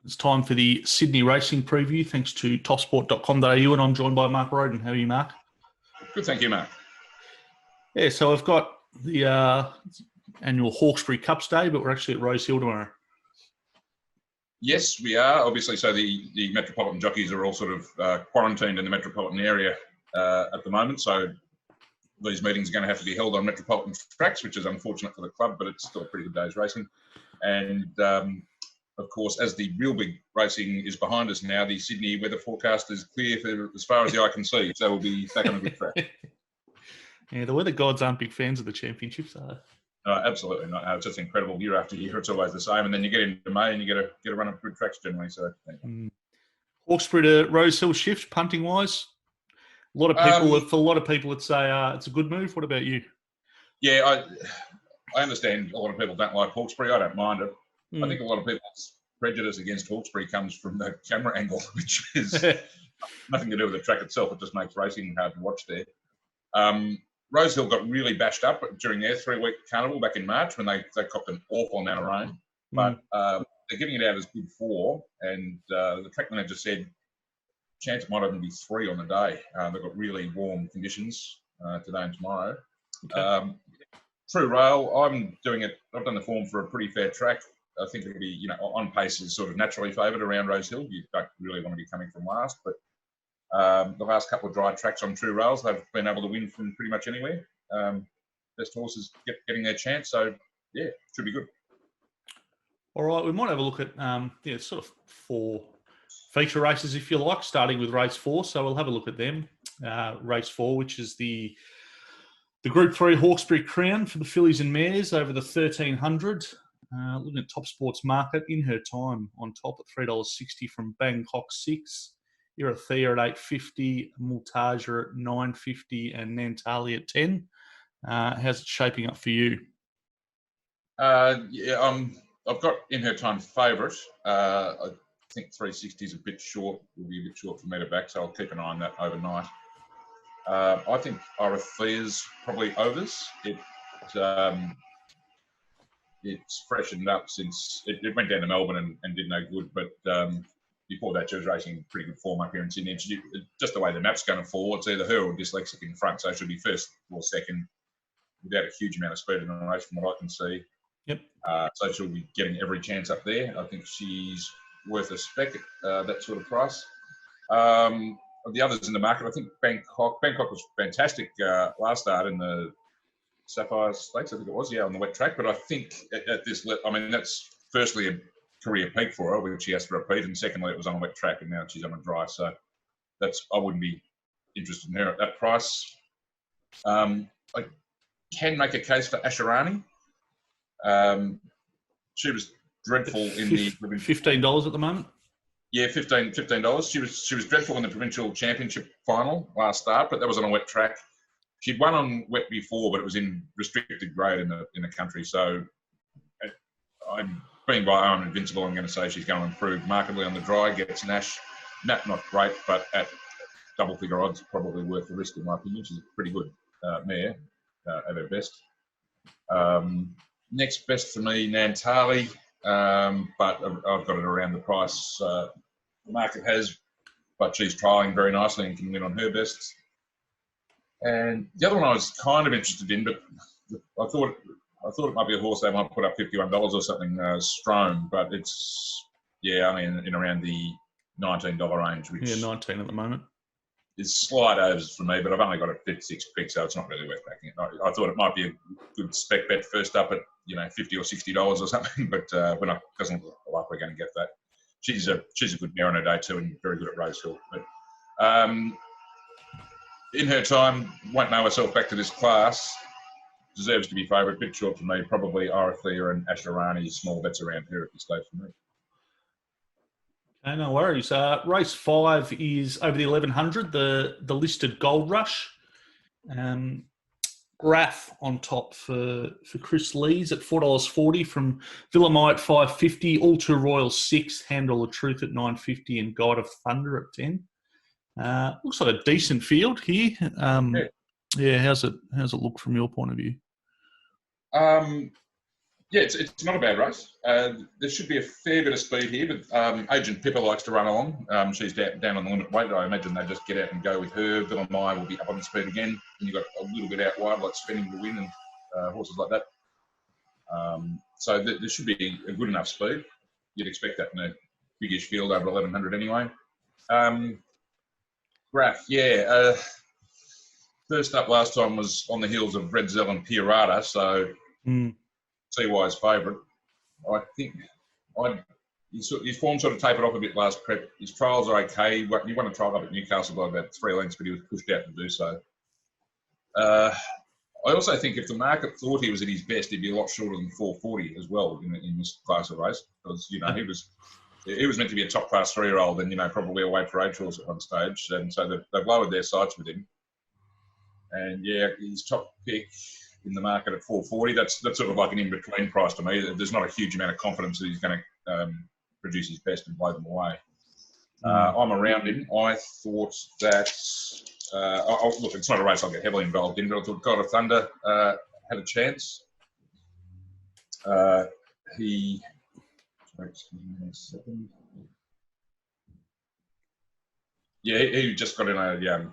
It's time for the Sydney racing preview, thanks to topsport.com.au, and I'm joined by Mark Rhoden. How are you, Mark? Good, thank you, Mark. Yeah, so I've got the annual Hawkesbury Cup day, but we're actually at Rosehill tomorrow. Yes, we are. Obviously, so the Metropolitan jockeys are all sort of quarantined in the metropolitan area at the moment, so these meetings are going to have to be held on metropolitan tracks, which is unfortunate for the club, but it's still a pretty good day's racing. And of course, as the real big racing is behind us now, the Sydney weather forecast is clear for as far as the eye can see. So we'll be back on a good track. Yeah, the weather gods aren't big fans of the championships, are they? Absolutely not. It's just incredible year after year. It's always the same. And then you get into May and you get a run of good tracks generally. So Hawkesbury to Rosehill shift, punting wise. For a lot of people, would say it's a good move. What about you? Yeah, I understand a lot of people don't like Hawkesbury. I don't mind it. I think a lot of people's prejudice against Hawkesbury comes from the camera angle, which is nothing to do with the track itself. It just makes racing hard to watch there. Rosehill got really bashed up during their 3-week carnival back in March when they copped an awful amount of rain. But they're giving it out as good 4, and the track manager said chance it might even be 3 on the day. They've got really warm conditions today and tomorrow. Okay. True rail, I've done the form for a pretty fair track. I think it'll be, on pace is sort of naturally favoured around Rosehill. You don't really want to be coming from last, but the last couple of dry tracks on true rails, they've been able to win from pretty much anywhere. Best horses getting their chance, so yeah, should be good. All right, we might have a look at sort of 4 feature races, if you like, starting with race 4. So we'll have a look at them. Race 4, which is the Group 3 Hawkesbury Crown for the fillies and mares over the 1300. Looking at Top Sports Market, In Her Time on top at $3.60 from Bangkok 6. Irathea at $8.50, Multaja at $9.50, and Nantali at $10. How's it shaping up for you? I've got In Her Time favourite. I think 360 is a bit short. Will be a bit short for me to back, so I'll keep an eye on that overnight. I think Irathea's probably overs. It's freshened up since it went down to Melbourne and did no good, but before that she was racing pretty good form up here in Sydney. Just the way the map's going to fall, it's either her or Dyslexic in front, so it should be first or second without a huge amount of speed in the race from what I can see. Yep. So she'll be getting every chance up there. I think she's worth a spec at that sort of price. The others in the market, I think Bangkok was fantastic last start in the Sapphire Stakes, I think it was, on the wet track. But I think at this, that's firstly a career peak for her, which she has to repeat, and secondly, it was on a wet track, and now she's on a dry. So I wouldn't be interested in her at that price. I can make a case for Asharani. She was dreadful in the $15 at the moment. Yeah, $15. She was dreadful in the provincial championship final last start, but that was on a wet track. She'd won on wet before, but it was in restricted grade in the country. So, I'm being by I'm invincible. I'm going to say she's going to improve markedly on the dry. Gets Nash, not great, but at double figure odds, probably worth the risk in my opinion. She's a pretty good mare at her best. Next best for me, Nantali, but I've got it around the price the market has, but she's trialling very nicely and can win on her best. And the other one I was kind of interested in, but I thought it might be a horse they might put up $51 or something, Strome, but it's only in around the $19 range, which 19 at the moment. Is slight overs for me, but I've only got it 56 picks, so it's not really worth backing it. I thought it might be a good spec bet first up at $50 or $60 or something, but doesn't look like we're going to get that. She's a good mare on her day too, and very good at Rosehill. But In Her Time, won't know herself back to this class. Deserves to be favourite. Bit short for me. Probably Irathea and Asharani. Small bets around here at this stage for me. Okay, no worries. Race 5 is over the 1100, the listed Gold Rush. Graph on top for Chris Lees at $4.40 from Villamite $5.50, All Too Royal $6, Handle of Truth at $9.50, and Guide of Thunder at $10. Looks like a decent field here. How's it look from your point of view? Yeah, it's not a bad race. There should be a fair bit of speed here, but Agent Pippa likes to run along. She's down on the limit weight. I imagine they just get out and go with her. Villamai will be up on the speed again. And you've got a little bit out wide, like Spinning to win and horses like that. So there should be a good enough speed. You'd expect that in a biggish field over 1100 anyway. Graph, yeah. First up last time was on the heels of Red Zell and Pirata, so CY's favourite. I think his form sort of tapered off a bit last prep. His trials are okay. He won a trial up at Newcastle by about 3 lengths, but he was pushed out to do so. I also think if the market thought he was at his best, he'd be a lot shorter than 440 as well in this class of race, because he was meant to be a top class 3-year-old and probably a weight for age horse at one stage, and so they've lowered their sights with him. And yeah, his top pick in the market at 440. That's sort of like an in-between price to me. There's not a huge amount of confidence that he's going to produce his best and blow them away. I'm around him. I thought that. Look, it's not a race I'll get heavily involved in, but I thought God of Thunder had a chance. He. Yeah, he just got in a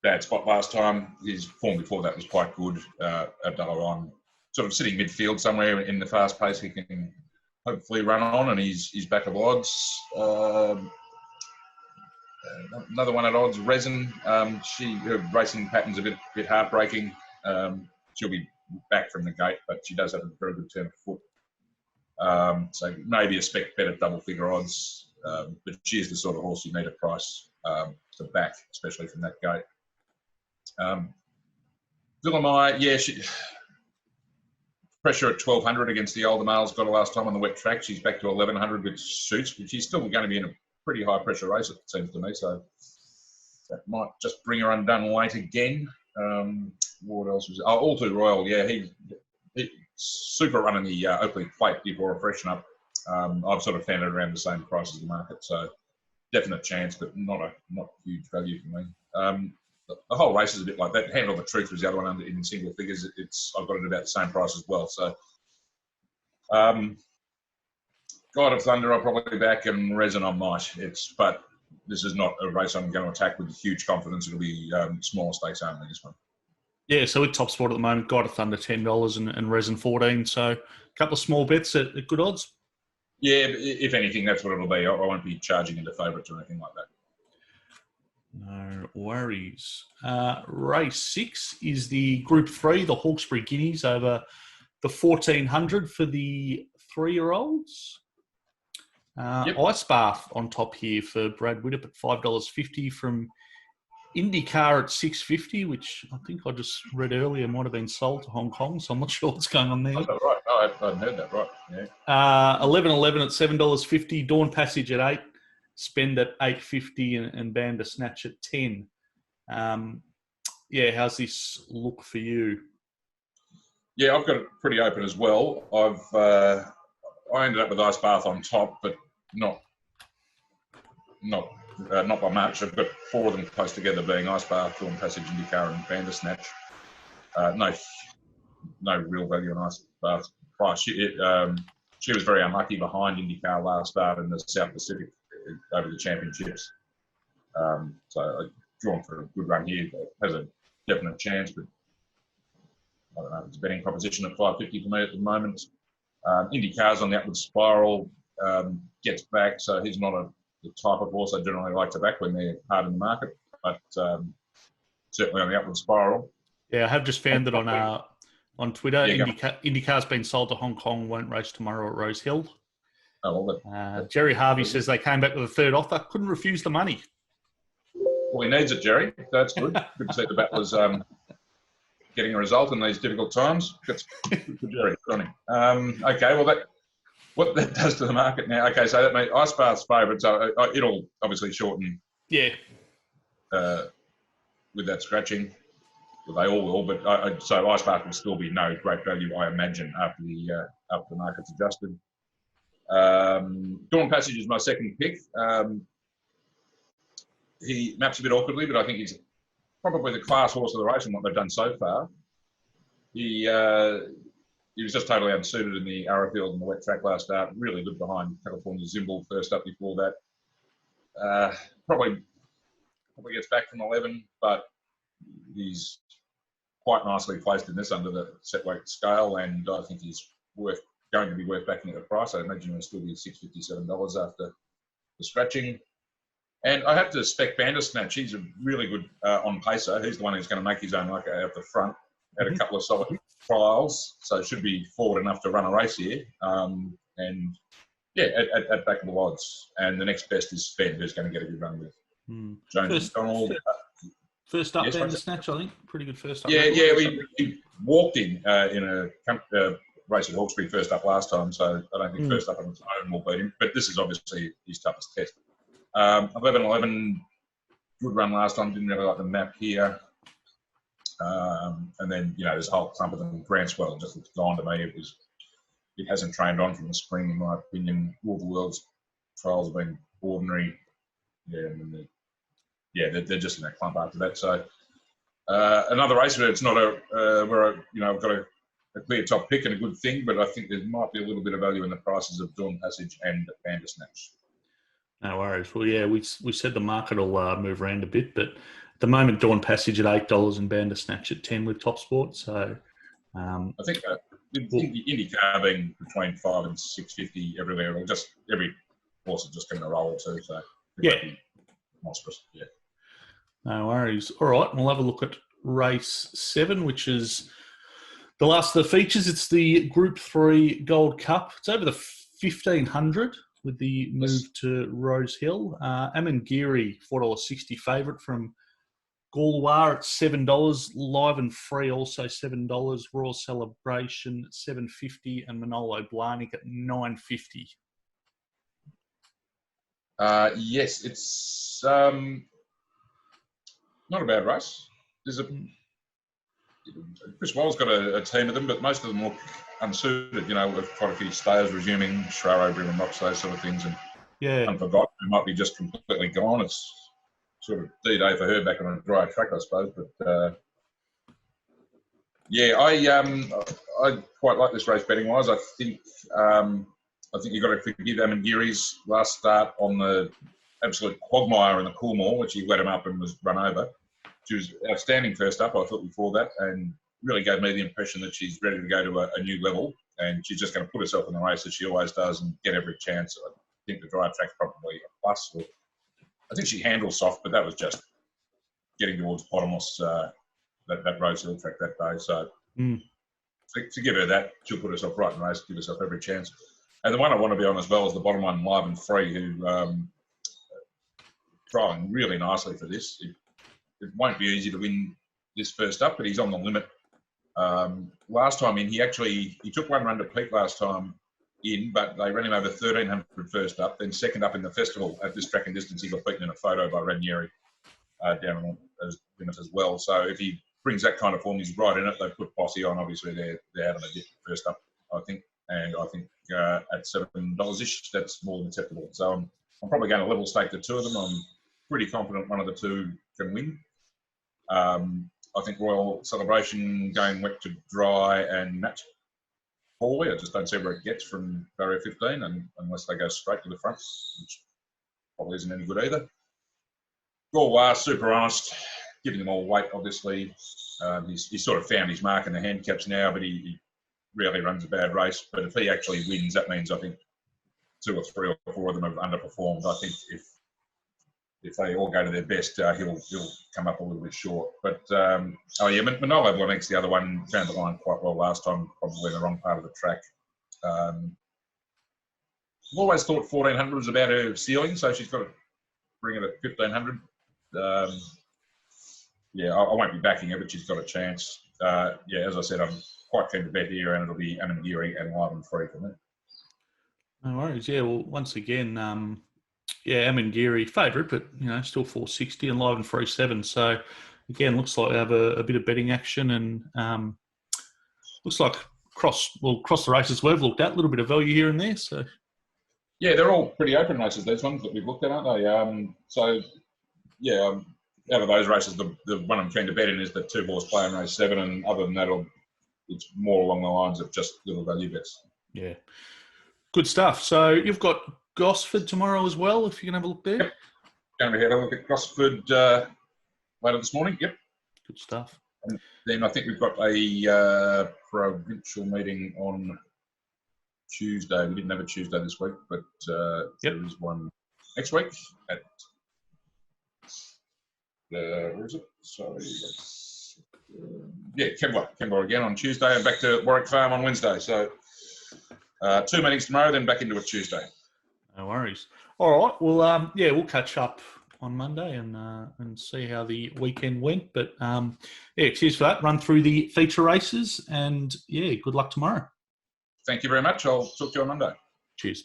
bad spot last time. His form before that was quite good at Dalaran. Sort of sitting midfield somewhere in the fast pace he can hopefully run on, and he's back of odds. Another one at odds, Resin. Her racing pattern's a bit heartbreaking. She'll be back from the gate, but she does have a very good turn of foot. So maybe a spec bet at double figure odds. But she is the sort of horse you need a price to back, especially from that gate. Villamai, yeah, pressure at 1200 against the older males got her last time on the wet track. She's back to 1100, which suits, but she's still going to be in a pretty high pressure race, it seems to me. So that might just bring her undone weight again. What else was it? Oh, All Too Royal, yeah, he super running the Oakley plate before a freshen up. I've sort of found it around the same price as the market, so definite chance, but not huge value for me. The whole race is a bit like that. Handle the Truth was the other one in single figures. I've got it about the same price as well. So, God of Thunder, I'll probably back, and Resin I might. But this is not a race I'm going to attack with huge confidence. It'll be smaller stakes only, this one. Yeah, so with top sport at the moment, God of Thunder $10 and Resin 14. So a couple of small bets at good odds. Yeah, if anything, that's what it'll be. I won't be charging into favourites or anything like that. No worries. Race 6 is the Group 3, the Hawkesbury Guineas over the 1400 for the 3-year-olds. Ice Bath on top here for Brad Widdop at $5.50 from IndyCar at $6.50, which I think I just read earlier might have been sold to Hong Kong, so I'm not sure what's going on there. Oh, right. No, I hadn't heard that, right. Yeah. 11.11 at $7.50, Dawn Passage at $8, Spend at $8.50 and Band a Snatch at $10. How's this look for you? Yeah, I've got it pretty open as well. I ended up with Ice Bath on top, but not by much. I've got 4 of them close together, being Ice Bath, Dawn Passage, IndyCar, and Bandersnatch. No real value on Ice Bath's price. She was very unlucky behind IndyCar last start in the South Pacific over the championships. So I've drawn for a good run here. Has a definite chance, but I don't know. It's a betting proposition at $5.50 for me at the moment. IndyCar's on the upward spiral, gets back, so he's not the type of horse I generally like to back when they're hard in the market, but certainly on the upward spiral. Yeah, I have just found that on Twitter. IndyCar's been sold to Hong Kong, won't race tomorrow at Rosehill. Oh, well, Jerry Harvey says they came back with a third offer, couldn't refuse the money. Well, he needs it, Jerry. That's good. Good to see the battlers getting a result in these difficult times. Good for Jerry. Good on him. Okay, well, what that does to the market now. Okay, so that means Ice Bath's favourite, so it'll obviously shorten. Yeah. With that scratching. Well, they all will, but so Ice Bath will still be no great value, I imagine, after the market's adjusted. Dawn Passage is my second pick. He maps a bit awkwardly, but I think he's probably the class horse of the race and what they've done so far. He he was just totally unsuited in the Arrowfield and the wet track last start. Really good behind California Zimble first up before that. Probably gets back from 11, but he's quite nicely placed in this under the set weight scale, and I think he's going to be worth backing at a price. I imagine he'll still be $657 after the scratching. And I have to spec Bandersnatch. He's a really good on pacer. He's the one who's going to make his own luck out of the front. Had a couple of solid trials, so should be forward enough to run a race here. And yeah, at backable odds. And the next best is Sven, who's going to get a good run with Jones McDonald. First up, Bandersnatch, I think. Pretty good first up. Yeah, we walked in a race at Hawkesbury first up last time, so I don't think first up on its own will beat him. But this is obviously his toughest test. 11-11, good run last time. Didn't really like the map here. And then, there's a whole clump of them. Grantswell just looks gone to me. It hasn't trained on from the spring, in my opinion. All the world's trials have been ordinary. They're just in that clump after that. So another race where it's not where I've got a clear top pick and a good thing, but I think there might be a little bit of value in the prices of Dawn Passage and Bandersnatch. No worries. Well, yeah, we said the market will move around a bit, but at the moment, Dawn Passage at $8 and Bandersnatch at 10 with Top Sport. So I think IndyCar being between $5 and $6.50 everywhere, or just every horse is just going to roll too. So monstrous. Yeah. No worries. All right, we'll have a look at race 7, which is the last of the features. It's the Group 3 Gold Cup. It's over the 1,500 with the move to Rosehill. Amangiri, $4.60 favourite from Galway at $7. Live and Free also $7. Royal Celebration $7.50 and Manolo Blahnik at $9.50. Yes, it's not a bad race. Chris Wall's got a team of them, but most of them look unsuited. With quite a few stayers resuming, Shraro, Brim Rocks, those sort of things, and Unforgotten, who might be just completely gone. It's sort of D-Day for her back on a dry track, I suppose. But I quite like this race betting wise. I think you've got to forgive Amangiri's last start on the absolute quagmire in the Coolmore, which he let him up and was run over. She was outstanding first up, I thought, before that, and really gave me the impression that she's ready to go to a new level, and she's just going to put herself in the race as she always does and get every chance. I think the dry track's probably a plus. I think she handles soft, but that was just getting towards bottomless, that Rosehill track that day. So to give her that, she'll put herself right in the race, give herself every chance. And the one I want to be on as well is the bottom one, Live and Free, who trialling really nicely for this. It won't be easy to win this first up, but he's on the limit. Last time in, he took one run to peak last time in, but they ran him over 1,300 first up, then second up in the festival at this track and distance. He got beaten in a photo by Ranieri down on the limit as well. So if he brings that kind of form, he's right in it. They put Posse on. Obviously, they're out of the dip first up, I think. And I think at $7-ish, that's more than acceptable. So I'm probably going to level stake the two of them. I'm pretty confident one of the two can win. I think Royal Celebration going wet to dry and match poorly. I just don't see where it gets from barrier 15 unless they go straight to the front, which probably isn't any good either. Galway, super honest, giving them all weight, obviously. He's sort of found his mark in the handicaps now, but he rarely runs a bad race. But if he actually wins, that means I think 2 or 3 or 4 of them have underperformed. I think if they all go to their best, he'll come up a little bit short. But Manolo Blahnik's the other one. Found the line quite well last time, probably in the wrong part of the track. I've always thought 1,400 was about her ceiling, so she's got to bring it at 1,500. I won't be backing her, but she's got a chance. As I said, I'm quite keen to bet here, and it'll be Amangiri and Live and Free for me. No worries. Yeah, well, once again, Amangiri favourite, but still 460 and Live and Free 7. So again, looks like we have a bit of betting action, and looks like across the races we've looked at, a little bit of value here and there. So yeah, they're all pretty open races, these ones that we've looked at, aren't they? Out of those races, the one I'm keen to bet in is the 2-horse play in race 7, and other than that, I'll it's more along the lines of just little value bets. Yeah. Good stuff. So you've got Gosford tomorrow as well, if you can have a look there. Yep. Going to have a look at Gosford later this morning. Yep. Good stuff. And then I think we've got a provincial meeting on Tuesday. We didn't have a Tuesday this week, but there is one next week at where is it? Sorry. Kembla again on Tuesday, and back to Warwick Farm on Wednesday. So 2 meetings tomorrow, then back into it Tuesday. No worries. All right. Well, we'll catch up on Monday and see how the weekend went. But cheers for that. Run through the feature races, and good luck tomorrow. Thank you very much. I'll talk to you on Monday. Cheers.